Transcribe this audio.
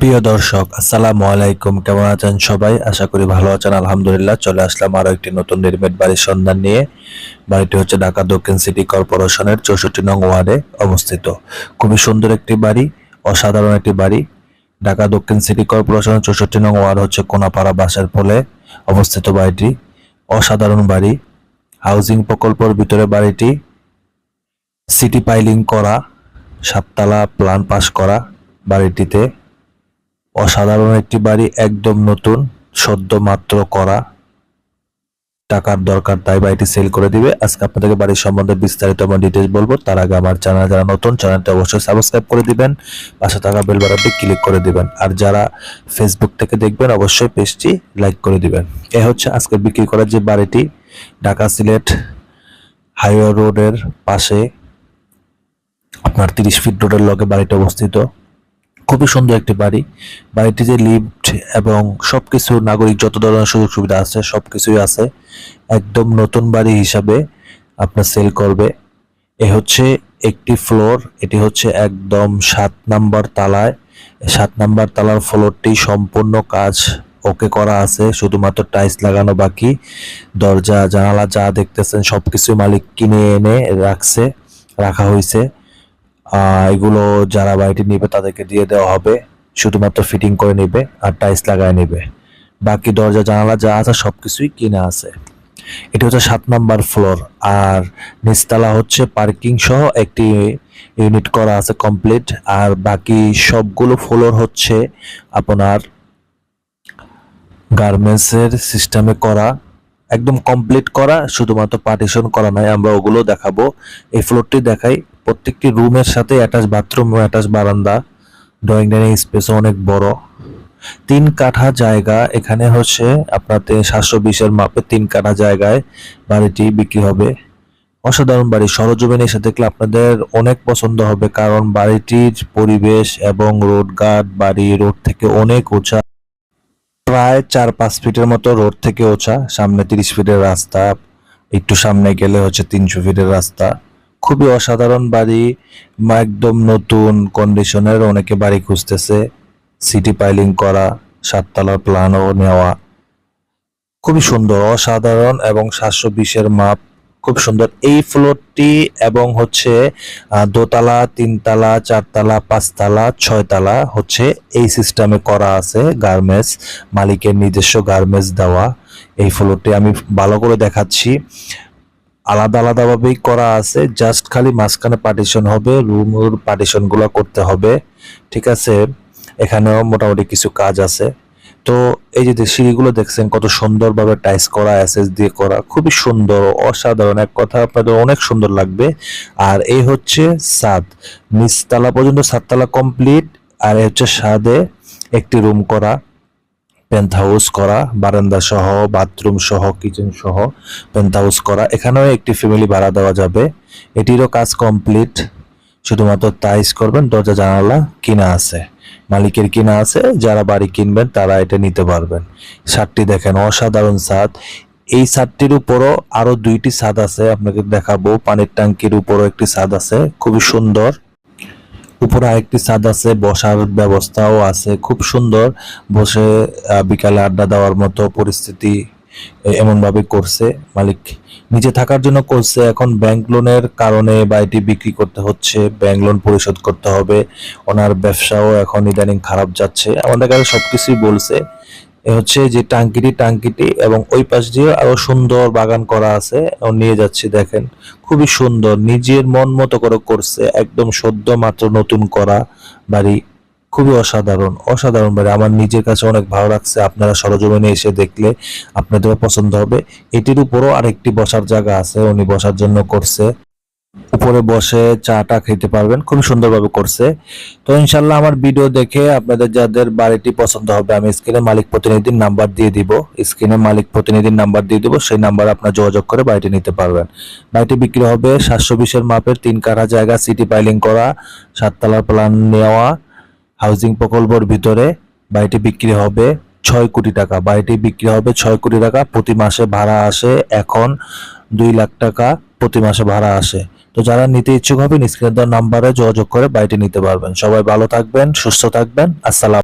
প্রিয় দর্শক, আসসালামু আলাইকুম। কেমন আছেন সবাই? আশা করি ভালো আছেন। আলহামদুলিল্লাহ, চলে আসলাম আরো একটি নতুন রেডিমেড বাড়ির সন্ধান নিয়ে। বাড়িটি হচ্ছে ঢাকা দক্ষিণ সিটি কর্পোরেশনের 64 নং ওয়ার্ডে অবস্থিত। খুবই সুন্দর একটি বাড়ি, অসাধারণ একটি বাড়ি। ঢাকা দক্ষিণ সিটি কর্পোরেশনের 64 নং ওয়ার্ড হচ্ছে কোনাপাড়া বাসার পোলে অবস্থিত বাড়িটি। অসাধারণ বাড়ি, হাউজিং প্রকল্পের ভিতরে বাড়িটি, সিটি পাইলিং করা, 7তলা প্ল্যান পাস করা বাড়িটিতে। অসাধারণ একটি বাড়ি, একদম নতুন, সদ্য মাত্র করা। টাকার দরকার, তাই বাড়িটি সেল করে দিবে। আজকে আপনাদেরকে বাড়ির সম্বন্ধে বিস্তারিত আমার ডিটেইলস বলবো। তার আগে আমার চ্যানেল যারা নতুন, চ্যানেলটি অবশ্যই সাবস্ক্রাইব করে দিবেন, পাশে থাকা বেল বাটনটি ক্লিক করে দিবেন। আর যারা ফেসবুক থেকে দেখবেন অবশ্যই পেজটি লাইক করে দিবেন। এ হচ্ছে আজকে বিক্রি করার যে বাড়িটি, ঢাকা সিলেট হাইওয়ে রোডের পাশে, আপনার 30 ফিট রোডের লগে বাড়িটি অবস্থিত। খুবই সুন্দর একটি বাড়ি। বাড়িটি যে লিফট এবং সবকিছু, নাগরিক যত ধরনের সুযোগ সুবিধা আছে সবকিছুই আছে। একদম নতুন বাড়ি হিসাবে আপনার সেল করবে। এ হচ্ছে একটি ফ্লোর, এটি হচ্ছে একদম 7 নাম্বার তালায়। 7 নাম্বার তালার ফ্লোরটি সম্পূর্ণ কাজ ওকে করা আছে, শুধুমাত্র টাইলস লাগানো বাকি। দরজা জানালা যা দেখতেছেন সবকিছু মালিক কিনে এনে রাখা হয়েছে। এগুলো যারা বাড়িটি নেবে তাদেরকে দিয়ে দেওয়া হবে, শুধুমাত্র ফিটিং করে নেবে আর টাইলস লাগায় নেবে। বাকি দরজা জানালা যা আছে সবকিছুই কিনা আছে। এটা হচ্ছে 7 নাম্বার ফ্লোর। আর নিচতলা হচ্ছে পার্কিং সহ একটি ইউনিট করা আছে কমপ্লিট। আর বাকি সবগুলো ফ্লোর হচ্ছে আপনার গার্মেন্টসের সিস্টেমে করা, একদম কমপ্লিট করা, শুধুমাত্র পার্টিশন করা নয়। আমরা ওগুলো দেখাবো। এই ফ্লোরটি দেখাই। প্রত্যেকটি রুমের সাথে অ্যাটাচ বাথরুম, অ্যাটাচ বারান্দা, ড্রয়িং ডাইনিং স্পেসও অনেক বড়। 3 কাঠা জায়গা এখানে হচ্ছে আপনার 720-এর মাপে 3 কাঠা জায়গায় বাড়িটি বিক্রি হবে। অসাধারণ বাড়ি, সরজমিনে এসে দেখলে আপনাদের অনেক পছন্দ হবে, কারণ বাড়িটির পরিবেশ এবং রোড গার্ড, বাড়ি রোড থেকে অনেক উঁচা, প্রায় 4-5 ফিটের মতো রোড থেকে উঁচা। সামনে 30 ফিটের রাস্তা, একটু সামনে গেলে হচ্ছে 300 ফিটের রাস্তা। খুবই অসাধারণ বাড়ি, একদম নতুন কন্ডিশনের। অনেকে বাড়ি খুঁজতেছে, সিটি পাইলিং করা, 7তলার প্ল্যানও নেওয়া। খুবই সুন্দর, অসাধারণ এবং 720-এর মাপ, খুব সুন্দর এই ফ্লোরটি। এবং হচ্ছে দোতলা, 3তলা, 4তলা, 5তলা, 6তলা হচ্ছে এই সিস্টেমে করা আছে। গার্মেন্টস মালিকের নিজস্ব গার্মেন্টস দেওয়া। এই ফ্লোরটি আমি ভালো করে দেখাচ্ছি। আলাদা আলাদাভাবেই করা আছে, জাস্ট খালি মাঝখানে পার্টিশন হবে, রুমের পার্টিশন গুলো করতে হবে। ঠিক আছে, এখানেও মোটামুটি কিছু কাজ আছে। তো এই যে সিঁড়িগুলো দেখছেন কত সুন্দরভাবে টাইলস করা, এসএস দিয়ে করা, খুবই সুন্দর, অসাধারণ। এক কথা আপনাদের অনেক সুন্দর লাগবে। আর এই হচ্ছে ছাদ, নিচতলা পর্যন্ত 7তলা কমপ্লিট। আর এই হচ্ছে ছাদে একটি রুম করা, পেন্ট হাউস করা, বারান্দা সহ, বাথরুম সহ, কিচেন সহ পেন্ট হাউস করা। এখানেও একটি ফ্যামিলি ভাড়া দেওয়া যাবে। এটিরও কাজ কমপ্লিট, শুধুমাত্র টাইলস করবেন। দরজা জানালা কিনা আছে, মালিকের কিনা আছে। যারা বাড়ি কিনবেন তারা এটা নিতে পারবেন। ছাদটি দেখেন, অসাধারণ ছাদ। এই ছাদটির উপরও আরো 2টি ছাদ আছে, আপনাকে দেখাবো। পানির ট্যাঙ্কির উপরও একটি ছাদ আছে, খুবই সুন্দর। উপরে আরেকটি ছাদ আছে, বসার ব্যবস্থাও আছে, খুব সুন্দর। বসে বিকালে আড্ডা দেওয়ার মতো পরিস্থিতি এমন ভাবে করছে মালিক, নিজে থাকার জন্য করছে। এখন ব্যাংক লোনের কারণে বাড়িটি বিক্রি করতে হচ্ছে, ব্যাংক লোন পরিশোধ করতে হবে। ওনার ব্যবসাও এখন ইদানিং খারাপ যাচ্ছে, আমাদের কাছে সবকিছুই বলছে। এ হচ্ছে যে টাঙ্কিটি এবং ওই পাশ দিয়ে আরো সুন্দর বাগান করা আছে, নিয়ে যাচ্ছি দেখেন। খুবই সুন্দর, নিজের মন মতো করে করছে, একদম সদ্য মাত্র নতুন করা বাড়ি। খুবই অসাধারণ, অসাধারণ বাড়ি, আমার নিজের কাছে অনেক ভালো লাগছে। আপনারা সরজমিনে এসে দেখলে আপনাদেরও পছন্দ হবে। এটির উপরও আরেকটি বসার জায়গা আছে, উনি বসার জন্য করছে। উপরে বসে চাটা খেতে পারবেন, খুব সুন্দরভাবে করছে। তো ইনশাল্লাহ আমার ভিডিও দেখে আপনাদের যাদের বাড়িটি পছন্দ হবে, আমি স্ক্রিনে মালিক প্রতিনিধির নাম্বার দিয়ে দিব, সেই নাম্বারে আপনার যোগাযোগ করে বাড়িটি নিতে পারবেন। বাড়িটি বিক্রি হবে 720-এর মাপের 3 কাঠা জায়গা, সিটি পাইলিং করা, 7তলার প্ল্যান নেওয়া, হাউজিং প্রকল্পের ভিতরে। বাড়িটি বিক্রি হবে 6 কোটি টাকা। বাড়িটি বিক্রি হবে 6 কোটি টাকা। প্রতি মাসে ভাড়া আসে এখন 2 লাখ টাকা প্রতি মাসে ভাড়া আসে। তো যারা নিতে ইচ্ছুক হবেন স্ক্রিনে দেওয়া নাম্বারে যোগাযোগ করে বাড়িটি নিতে পারবেন। সবাই ভালো থাকবেন, সুস্থ থাকবেন। আসসালাম।